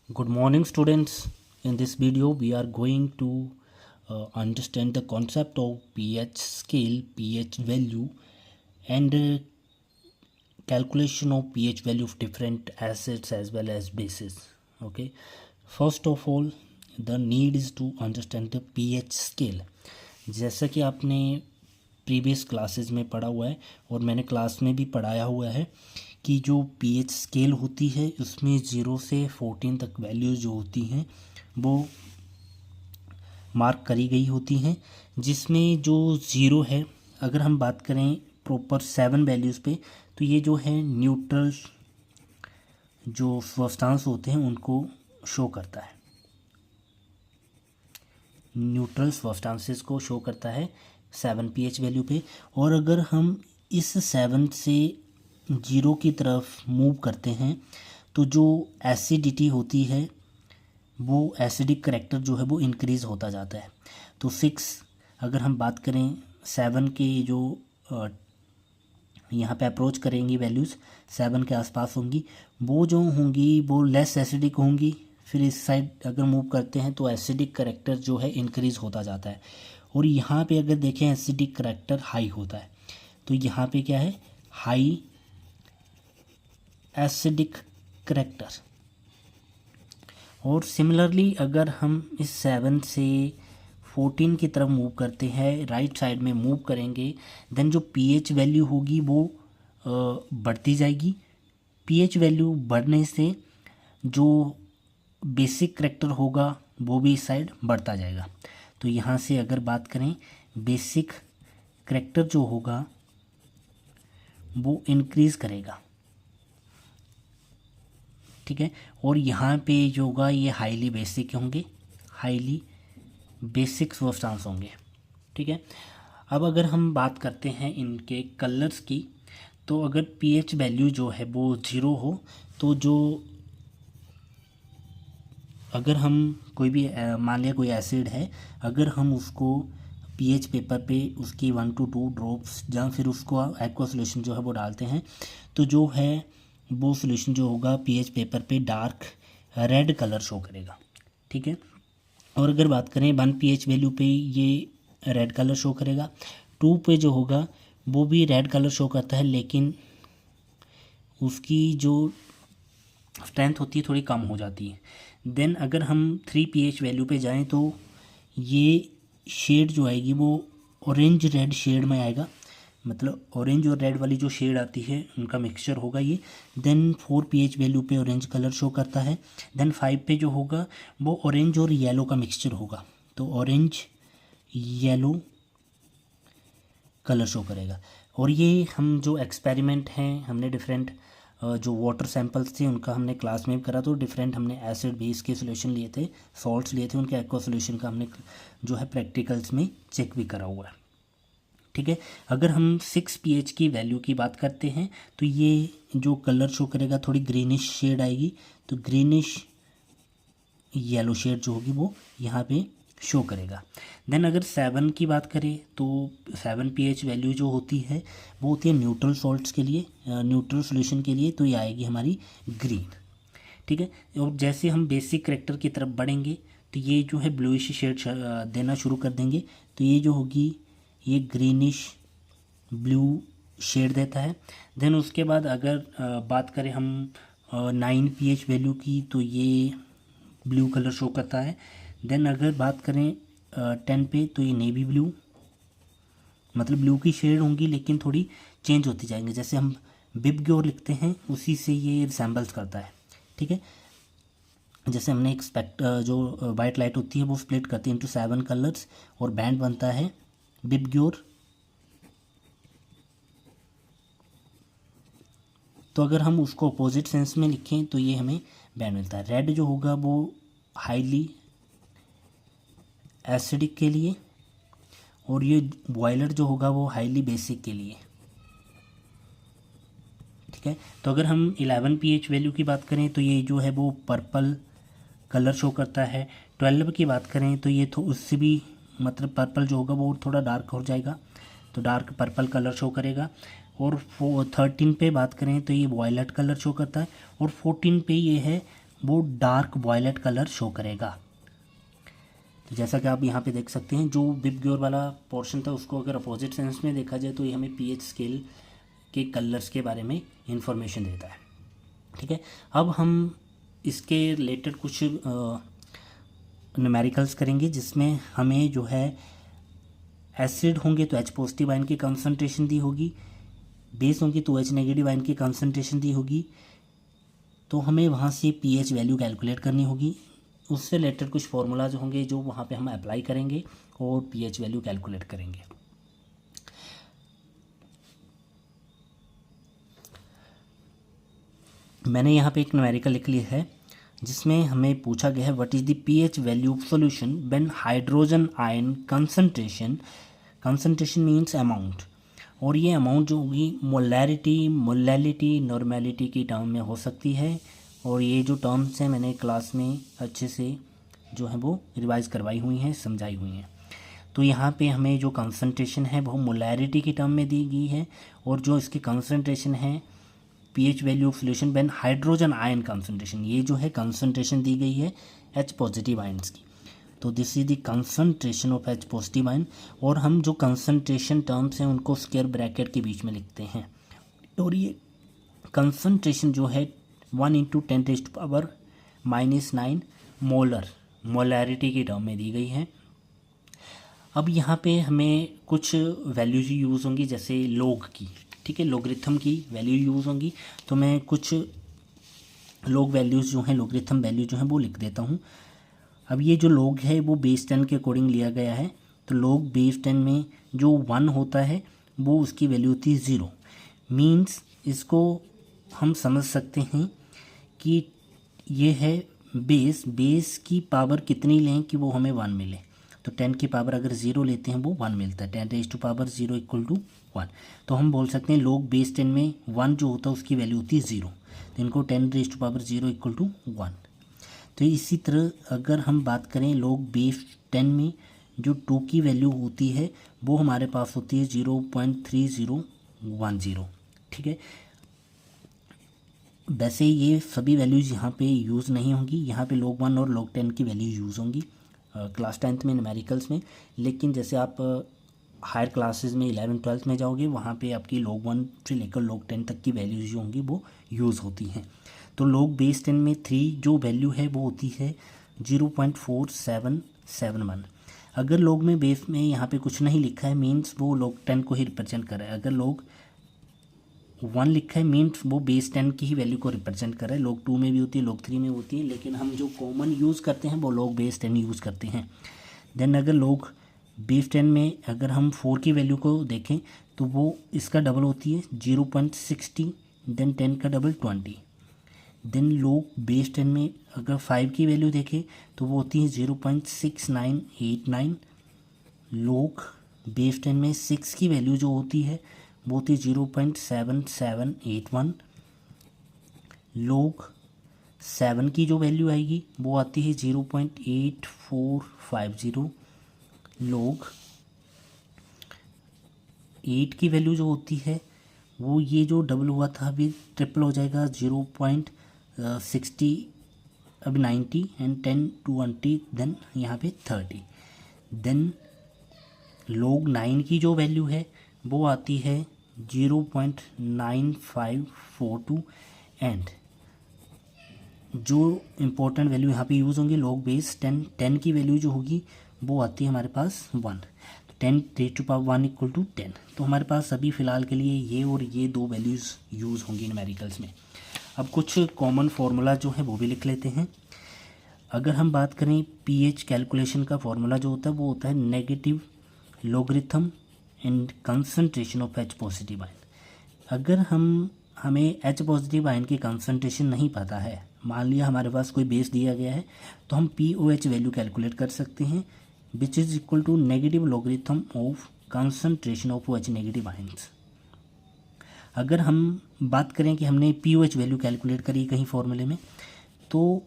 Good morning, students. In this video, we are going to understand the concept of pH scale, pH value, and calculation of pH value of different acids as well as bases. Okay. First of all, the need is to understand the pH scale. जैसा कि आपने previous classes में पढ़ा हुआ है और मैंने class में भी पढ़ाया हुआ है कि जो पीएच स्केल होती है उसमें 0 से 14 तक वैल्यूज़ जो होती हैं वो मार्क करी गई होती हैं, जिसमें जो 0 है, अगर हम बात करें प्रॉपर 7 वैल्यूज़ पे, तो ये जो है न्यूट्रल जो सब्सटेंस होते हैं उनको शो करता है, न्यूट्रल सब्सटेंसेस को शो करता है 7 पीएच वैल्यू पे। और अगर हम इस 7 से 0 की तरफ मूव करते हैं तो जो एसिडिटी होती है वो एसिडिक करैक्टर जो है वो इंक्रीज़ होता जाता है। तो 6, अगर हम बात करें 7 के जो यहाँ पे अप्रोच करेंगी वैल्यूज़ 7 के आसपास होंगी, वो जो होंगी वो लेस एसिडिक होंगी। फिर इस साइड अगर मूव करते हैं तो एसिडिक करैक्टर जो है इंक्रीज़ होता जाता है। और यहाँ पे अगर देखें एसिडिक करैक्टर हाई होता है, तो यहाँ पे क्या है, हाई एसिडिक करैक्टर। और सिमिलरली अगर हम इस 7 से 14 की तरफ मूव करते हैं, राइट साइड में मूव करेंगे, देन जो पीएच वैल्यू होगी वो बढ़ती जाएगी। पीएच वैल्यू बढ़ने से जो बेसिक करैक्टर होगा वो भी इस साइड बढ़ता जाएगा। तो यहाँ से अगर बात करें बेसिक करैक्टर जो होगा वो इंक्रीज़ करेगा, ठीक है। और यहाँ पे जो होगा ये हाईली बेसिक होंगे, हाईली बेसिक सब्सटेंस होंगे, ठीक है। अब अगर हम बात करते हैं इनके कलर्स की, तो अगर पीएच वैल्यू जो है वो 0 हो तो जो अगर हम कोई भी मान लिया कोई एसिड है, अगर हम उसको पीएच पेपर पे उसकी 1 to 2 ड्रॉप्स या फिर उसको एक्वा सॉल्यूशन जो है वो डालते हैं, तो जो है वो सॉल्यूशन जो होगा पीएच पेपर पे डार्क रेड कलर शो करेगा, ठीक है। और अगर बात करें 1 पीएच वैल्यू पे ये रेड कलर शो करेगा, 2 पे जो होगा वो भी रेड कलर शो करता है, लेकिन उसकी जो स्ट्रेंथ होती है थोड़ी कम हो जाती है। देन अगर हम 3 पीएच वैल्यू पे जाएं तो ये शेड जो आएगी वो ऑरेंज रेड शेड में आएगा, मतलब ऑरेंज और रेड वाली जो शेड आती है उनका मिक्सचर होगा ये। देन 4 पीएच वैल्यू पे ऑरेंज कलर शो करता है। देन 5 पे जो होगा वो ऑरेंज और येलो का मिक्सचर होगा, तो ऑरेंज येलो कलर शो करेगा। और ये हम जो एक्सपेरिमेंट हैं, हमने डिफरेंट जो वाटर सैंपल्स थे उनका हमने क्लास में भी करा, तो डिफरेंट हमने एसिड बेस के सॉल्यूशन लिए थे, सॉल्ट्स लिए थे, उनके एक्वा सॉल्यूशन का हमने जो है प्रैक्टिकल्स में चेक भी करा हुआ है, ठीक है। अगर हम 6 पीएच की वैल्यू की बात करते हैं तो ये जो कलर शो करेगा थोड़ी ग्रीनिश शेड आएगी, तो ग्रीनिश येलो शेड जो होगी वो यहाँ पे शो करेगा। देन अगर 7 की बात करें तो 7 पीएच वैल्यू जो होती है वो होती है न्यूट्रल सॉल्ट्स के लिए, न्यूट्रल सॉल्यूशन के लिए, तो ये आएगी हमारी ग्रीन, ठीक है। और जैसे हम बेसिक करैक्टर की तरफ बढ़ेंगे तो ये जो है ब्लूइश शेड देना शुरू कर देंगे, तो ये जो होगी ये ग्रीनिश ब्लू शेड देता है। देन उसके बाद अगर बात करें हम 9 पीएच वैल्यू की, तो ये ब्लू कलर शो करता है। देन अगर बात करें 10 पे तो ये नेवी ब्लू, मतलब ब्लू की शेड होंगी लेकिन थोड़ी चेंज होती जाएंगे, जैसे हम बिबग्योर लिखते हैं उसी से ये रिसेंबल्स करता है, ठीक है। जैसे हमने एक जो वाइट लाइट होती है वो स्प्लिट करती है इंटू 7 कलर्स और बैंड बनता है बिबग्योर। तो अगर हम उसको अपोजिट सेंस में लिखें तो ये हमें बैंड मिलता है। रेड जो होगा वो हाईली एसिडिक के लिए, और ये वॉयलेट जो होगा वो हाईली बेसिक के लिए, ठीक है। तो अगर हम 11 पीएच वैल्यू की बात करें तो ये जो है वो पर्पल कलर शो करता है। 12 की बात करें तो ये तो उससे भी मतलब पर्पल जो होगा वो थोड़ा डार्क हो जाएगा, तो डार्क पर्पल कलर शो करेगा। और 13 पे बात करें तो ये वॉयलेट कलर शो करता है, और 14 पे ये है वो डार्क वॉयलेट कलर शो करेगा। तो जैसा कि आप यहाँ पे देख सकते हैं, जो विबग्योर वाला पोर्शन था उसको अगर अपोजिट सेंस में देखा जाए तो ये हमें पीएच स्केल के कलर्स के बारे में इंफॉर्मेशन देता है। ठीक है, अब हम इसके रिलेटेड कुछ न्यूमेरिकल्स करेंगे, जिसमें हमें जो है एसिड होंगे तो H पॉजिटिव आयन की कंसंट्रेशन दी होगी, बेस होंगी तो H नेगेटिव आयन की कंसंट्रेशन दी होगी। तो हमें वहाँ से पीएच वैल्यू कैलकुलेट करनी होगी, उससे रिलेटेड कुछ फार्मूलाज होंगे जो वहाँ पे हम अप्लाई करेंगे और पीएच वैल्यू कैलकुलेट करेंगे। मैंने यहाँ पे एक न्यूमेरिकल लिख लिया है जिसमें हमें पूछा गया है what is the pH value of solution when hydrogen ion concentration means amount, और ये अमाउंट जो होगी मोलैलिटी नॉर्मेलिटी की टर्म में हो सकती है। और ये जो टर्म्स हैं मैंने क्लास में अच्छे से जो है वो रिवाइज करवाई हुई हैं, समझाई हुई हैं। तो यहाँ पे हमें जो कंसंट्रेशन है वो मोलैरिटी की टर्म में दी गई है, और जो इसकी कंसंट्रेशन है pH value of solution when hydrogen ion concentration, ये जो है कंसंट्रेशन दी गई है H पॉजिटिव आयन्स की। तो this is the concentration of H positive ion, और हम जो कंसंट्रेशन टर्म्स हैं उनको स्क्वायर ब्रैकेट के बीच में लिखते हैं। और ये कंसंट्रेशन जो है 1 × 10⁻⁻9 मोलैरिटी की टर्म में दी गई है। अब यहाँ पे हमें कुछ वैल्यूज यूज़ होंगी, जैसे लॉग की, ठीक है, लॉगरिथम की वैल्यू यूज़ होंगी। तो मैं कुछ लॉग वैल्यूज़ जो हैं, लॉगरिथम वैल्यू जो हैं वो लिख देता हूँ। अब ये जो लॉग है वो बेस 10 के अकॉर्डिंग लिया गया है। तो लॉग बेस 10 में जो 1 होता है वो उसकी वैल्यू होती है 0। मीन्स इसको हम समझ सकते हैं कि ये है बेस की पावर कितनी लें कि वो हमें 1 मिले। तो 10 की पावर अगर 0 लेते हैं वो 1 मिलता है, 10⁻0 = 1। तो हम बोल सकते हैं लॉग बेस 10 में 1 जो होता है उसकी वैल्यू होती है 0, तो इनको 10⁻0 = 1। तो इसी तरह अगर हम बात करें लॉग बेस 10 में जो 2 की वैल्यू होती है वो हमारे पास होती है 0.3010। ठीक है, वैसे ये सभी वैल्यूज़ यहाँ पे यूज़ नहीं होंगी, यहाँ पे log 1 और log 10 की वैल्यू यूज़ होंगी क्लास 10th में न्यूमेरिकल्स में। लेकिन जैसे आप हायर क्लासेस में 11th 12th में जाओगे वहाँ पे आपकी log 1 से लेकर log 10 तक की वैल्यूज़ जो होंगी वो यूज़ होती हैं। तो log बेस 10 में 3 जो वैल्यू है वो होती है 0.4771। अगर log में बेस में यहाँ पे कुछ नहीं लिखा है मीन्स वो log 10 को ही रिप्रेजेंट कर रहा है। अगर log 1 लिखा है मीन्स वो बेस 10 की ही वैल्यू को रिप्रेजेंट कर रहा है। log 2 में भी होती है, log 3 में होती है, लेकिन हम जो कॉमन यूज़ करते हैं वो log बेस 10 यूज़ करते हैं। देन अगर log बेस 10 में अगर हम 4 की वैल्यू को देखें तो वो इसका डबल होती है 0.60, देन 10 का डबल 20। देन log बेस 10 में अगर 5 की वैल्यू देखें तो वो होती है 0.6989। log बेस 10 में 6 की वैल्यू जो होती है वो होती है 0.7781। log 7 की जो वैल्यू आएगी वो आती है 0.8450। log 8 की वैल्यू जो होती है वो ये जो डबल हुआ था अभी ट्रिपल हो जाएगा 0.60, अभी 90 एंड 10 20 देन यहाँ पे 30। देन log 9 की जो वैल्यू है वो आती है 0.9542। एंड जो इम्पोर्टेंट वैल्यू यहाँ पे यूज़ होंगी log बेस 10 की वैल्यू जो होगी वो आती है हमारे पास 1। 10⁻1 = 10। तो हमारे पास अभी फ़िलहाल के लिए ये और ये 2 वैल्यूज़ यूज़ होंगी न्यूमेरिकल्स में। अब कुछ कॉमन फार्मूला जो है वो भी लिख लेते हैं। अगर हम बात करें पीएच कैलकुलेशन का फार्मूला जो होता है वो होता है negative logarithm and concentration of H positive ion. अगर हमें H पॉजिटिव आयन की कंसंट्रेशन नहीं पता है, मान लिया हमारे पास कोई बेस दिया गया है, तो हम POH वैल्यू कैलकुलेट कर सकते हैं which is equal to negative logarithm of concentration of OH negative ions. अगर हम बात करें कि हमने POH वैल्यू कैलकुलेट करी कहीं फॉर्मूले में, तो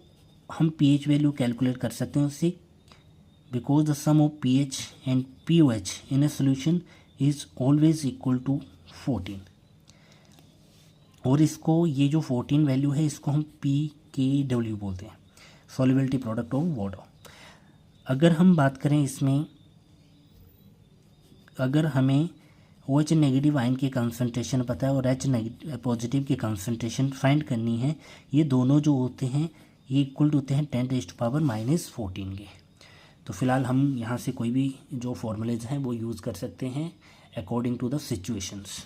हम pH वैल्यू कैलकुलेट कर सकते हैं उससे, because the sum of pH and POH in a solution is always equal to 14। और इसको ये जो 14 वैल्यू है इसको हम P KW बोलते हैं, सॉल्युबिलिटी प्रोडक्ट ऑफ वाटर। अगर हम बात करें इसमें, अगर हमें OH नेगेटिव आयन की कंसंट्रेशन पता है और H पॉजिटिव की कंसंट्रेशन फाइंड करनी है, ये दोनों जो होते हैं ये इक्वल होते हैं 10⁻⁻14 के। तो फिलहाल हम यहाँ से कोई भी जो फॉर्मूलेज हैं वो यूज़ कर सकते हैं अकॉर्डिंग टू द सिचुएशंस।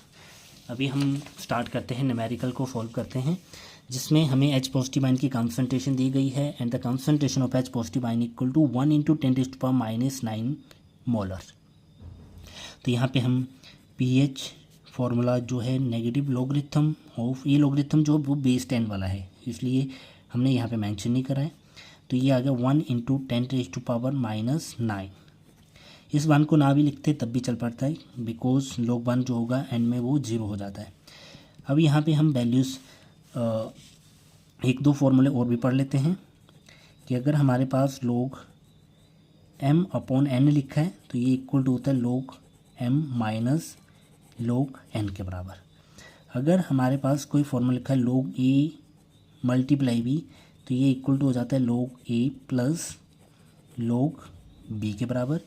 अभी हम स्टार्ट करते हैं, न्यूमेरिकल को सॉल्व करते हैं, जिसमें हमें H पॉजिटिव आयन की कंसंट्रेशन दी गई है and the concentration of H positive ion equal to 1 × 10⁻⁹ molar. तो यहाँ पे हम pH फार्मूला जो है नेगेटिव लॉगरिथम ऑफ, ये लॉगरिथम जो वो बेस 10 वाला है इसलिए हमने यहाँ पे मेंशन नहीं करा है, तो ये आ गया 1 × 10⁻⁹। इस 1 को ना भी लिखते तब भी चल पड़ता है बिकॉज log 1 जो होगा एंड में वो 0 हो जाता है। अब यहाँ पे हम वैल्यूज़ एक दो फॉर्मूले और भी पढ़ लेते हैं कि अगर हमारे पास log m/n लिखा है तो ये इक्वल टू होता है log m minus log n के बराबर। अगर हमारे पास कोई फॉर्मूला लिखा है log a मल्टीप्लाई b तो ये इक्वल टू हो जाता है log a plus log b के बराबर।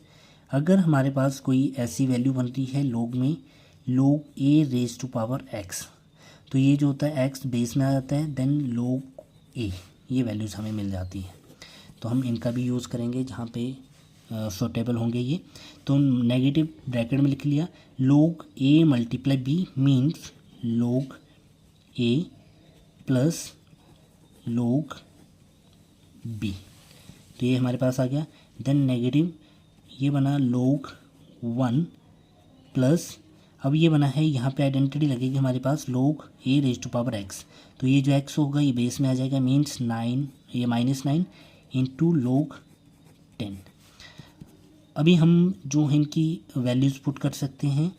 अगर हमारे पास कोई ऐसी वैल्यू बनती है log में log a⁻x तो ये जो होता है x बेस में आ जाता है, देन log a, ये वैल्यूज़ हमें मिल जाती हैं। तो हम इनका भी यूज़ करेंगे जहाँ पे सूटेबल होंगे ये। तो नेगेटिव ब्रैकेट में लिख लिया log a multiply b means log a plus log b, तो ये हमारे पास आ गया। देन नेगेटिव ये बना log 1 प्लस, अब ये बना है यहाँ पे आइडेंटिटी लगेगी हमारे पास log a⁻x, तो ये जो x होगा ये बेस में आ जाएगा मीन्स 9, ये -9 इंटू log 10। अभी हम जो है इनकी वैल्यूज़ पुट कर सकते हैं,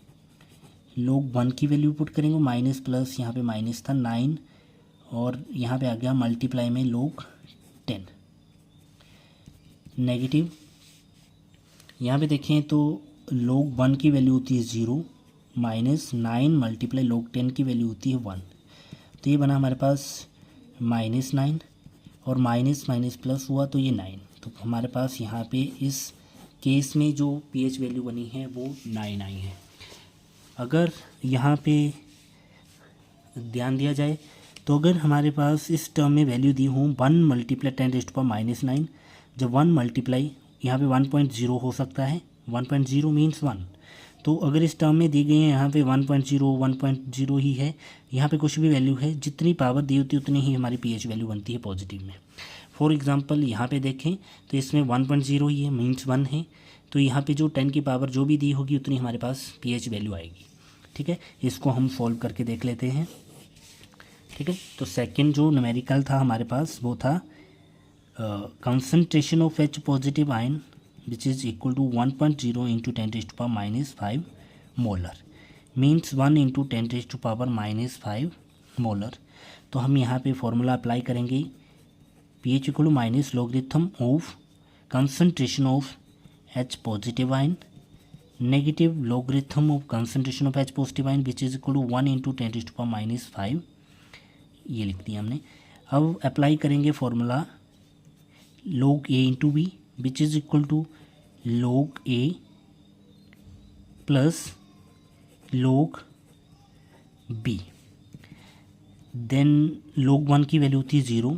log 1 की वैल्यू पुट करेंगे माइनस प्लस, यहाँ पे माइनस था 9 और यहाँ पे आ गया मल्टीप्लाई में log 10। नेगेटिव यहाँ पे देखें तो log 1 की वैल्यू होती है 0 माइनस 9 मल्टीप्लाई log 10 की वैल्यू होती है 1, तो ये बना हमारे पास -9 और माइनस माइनस प्लस हुआ तो ये 9, तो हमारे पास यहाँ पे इस केस में जो pH वैल्यू बनी है वो 9 आई है। अगर यहाँ पे ध्यान दिया जाए तो अगर हमारे पास इस टर्म में वैल्यू दी हूँ 1 × 10⁻⁹, जब 1 मल्टीप्लाई यहाँ पे 1.0 हो सकता है, 1.0 मीन्स 1, तो अगर इस टर्म में दी गई है यहाँ पे 1.0 ही है, यहाँ पे कुछ भी वैल्यू है, जितनी पावर दी होती है उतनी ही हमारी pH वैल्यू बनती है पॉजिटिव में। फॉर एग्जांपल यहाँ पे देखें तो इसमें 1.0 ही है मीन्स 1 है, तो यहाँ पे जो 10 की पावर जो भी दी होगी उतनी हमारे पास pH वैल्यू आएगी। ठीक है, इसको हम सॉल्व करके देख लेते हैं। ठीक है, तो सेकंड जो न्यूमेरिकल था हमारे पास वो था concentration of H positive ion which is equal to 1.0 × 10⁻⁵ molar means 1 × 10⁻⁵ molar. तो हम यहाँ पे फॉर्मूला अप्लाई करेंगे, pH इक्वल to minus logarithm of concentration of H positive ion negative logarithm of concentration of H positive ion which is equal to 1 × 10⁻⁵, ये लिख दिया हमने। अब अप्लाई करेंगे formula log a into b which is equal to log a plus log b, then log 1 की value होती है 0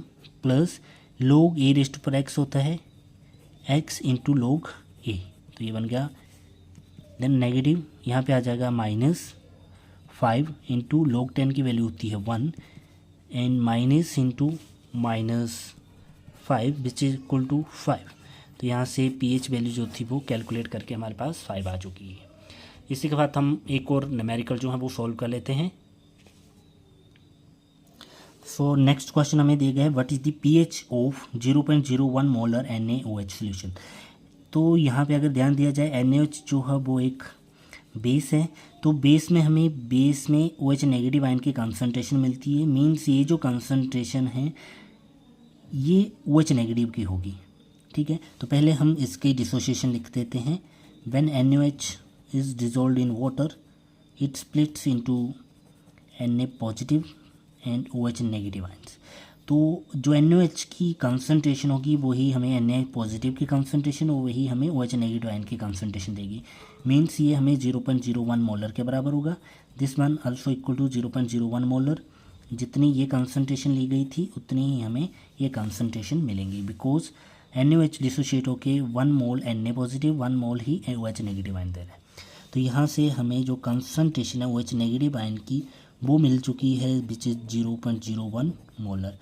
plus log a⁻x होता है x इंटू log a, तो ये बन गया। देन नेगेटिव यहाँ पे आ जाएगा -5 इंटू log 10 की वैल्यू होती है 1 and minus into -5 which is equal to 5, तो यहाँ से pH वैल्यू जो थी वो कैलकुलेट करके हमारे पास 5 आ चुकी है। इसी के बाद हम एक और न्यूमेरिकल जो है वो सॉल्व कर लेते हैं। सो नेक्स्ट क्वेश्चन हमें दिया गया है what is the pH of 0.01 molar NaOH solution. तो यहाँ पे अगर ध्यान दिया जाए NaOH जो है वो एक बेस है, तो बेस में हमें बेस में OH नेगेटिव आयन की कंसंट्रेशन मिलती है, मीन्स ये जो कंसंट्रेशन है ये OH नेगेटिव की होगी। ठीक है, तो पहले हम इसकी डिसोसिएशन लिख देते हैं। When NaOH is dissolved in water it splits into Na positive and OH negative ions. तो जो NaOH की कंसनट्रेशन होगी वही हमें Na पॉजिटिव की कंसनट्रेशन और वही हमें OH नेगेटिव आयन की कंसनट्रेशन देगी। मीन्स ये हमें 0.01 मोलर के बराबर होगा। This one also equal to 0.01 molar. जितनी ये कंसनट्रेशन ली गई थी उतनी ही हमें ये कंसनट्रेशन मिलेंगी, बिकॉज NaOH डिसोशिएट होके 1 मोल Na पॉजिटिव 1 मोल ही OH नेगेटिव आयन दे रहा है। तो यहाँ से हमें जो कंसनट्रेशन है OH नेगेटिव आयन की वो मिल चुकी है विच इज़ 0.01 मोलर।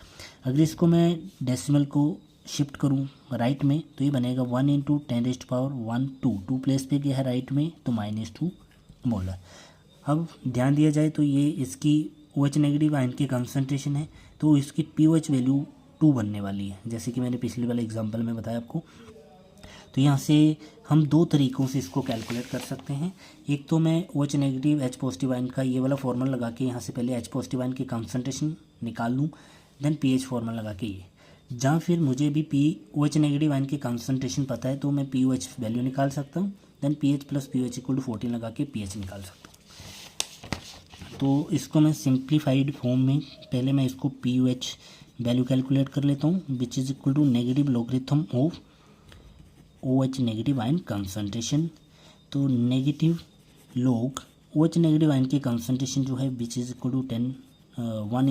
अगर इसको मैं डेसिमल को शिफ्ट करूँ राइट में तो ये बनेगा 1 × 10⁻1 2 प्लेस पे गया है राइट में तो -2 मोलर। अब ध्यान दिया जाए तो ये इसकी OH नेगेटिव आयन की कंसनट्रेशन है तो इसकी pOH वैल्यू 2 बनने वाली है, जैसे कि मैंने पिछले वाले एग्जांपल में बताया आपको। तो यहाँ से हम दो तरीक़ों से इसको कैलकुलेट कर सकते हैं। एक तो मैं OH negative H positive ion का ये वाला फॉर्मूला लगा के यहाँ से पहले H पॉजिटिव आयन की कंसनट्रेशन निकाल लूँ, देन pH फॉर्मूला लगा के ये, जहाँ फिर मुझे भी OH नेगेटिव आयन की कंसनट्रेशन पता है तो मैं pOH वैल्यू निकाल सकता हूँ, देन pH + pOH = 14 लगा के pH निकाल सकता हूँ। तो इसको मैं सिंप्लीफाइड फॉर्म में पहले मैं इसको pOH वैल्यू कैलकुलेट कर लेता हूँ, which is equal to negative logarithm of OH negative ion concentration. तो negative log OH negative ion की कंसनट्रेशन जो है विच इज़ इक्वल टू 1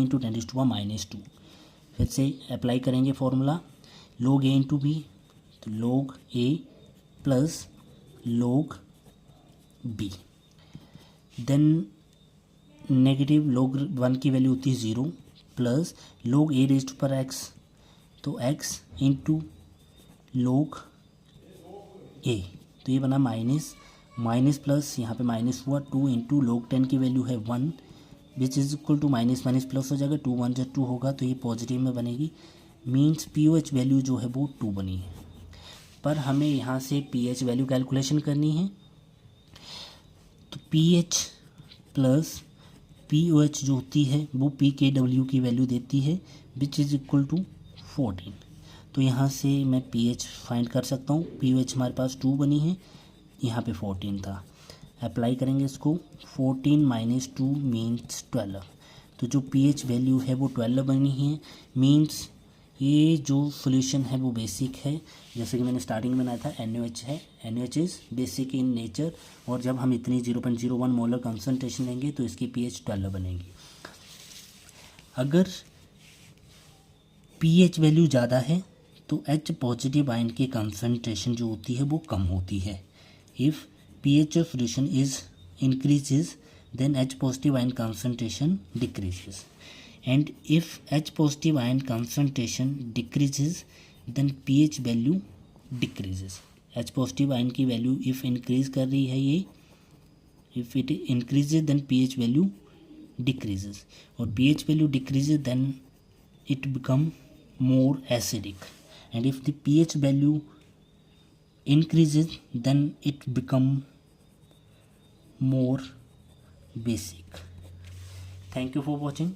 × 10⁻²। फिर से अप्लाई करेंगे फॉर्मूला log A × B, तो log A plus log B, then negative log 1 की value होती है 0 प्लस log A⁻x, तो x इंटू log A, तो ये बना माइनस प्लस यहाँ पे माइनस हुआ 2 इंटू log 10 की वैल्यू है 1 which is equal to minus plus हो जाएगा, 2 1 + 2 होगा तो ये पॉजिटिव में बनेगी। मीन्स pOH वैल्यू जो है वो 2 बनी है। पर हमें यहाँ से pH वैल्यू कैलकुलेशन करनी है, तो pH प्लस pOH जो होती है वो pKw की वैल्यू देती है विच इज़ इक्वल टू 14। तो यहाँ से मैं pH फाइंड कर सकता हूँ। pOH हमारे पास 2 बनी है, यहाँ पे 14 था। अप्लाई करेंगे इसको, 14 - 2 मीन्स 12। तो जो pH वैल्यू है वो 12 बनी है। मीन्स ये जो सॉल्यूशन है वो बेसिक है, जैसे कि मैंने स्टार्टिंग में बनाया था NaOH है। NaOH is basic in nature, और जब हम इतनी 0.01 मोलर कंसनट्रेशन लेंगे तो इसकी pH 12 बनेगी। अगर pH वैल्यू ज़्यादा है तो H पॉजिटिव आयन की कंसनट्रेशन जो होती है वो कम होती है। If pH of solution is increases then H positive ion concentration decreases, and if H positive ion concentration decreases then pH value decreases। H positive ion की वैल्यू if increase कर रही है ये, if it increases then pH value decreases, और pH value decreases then it become more acidic, and if the pH value increases then it become more basic। Thank you for watching.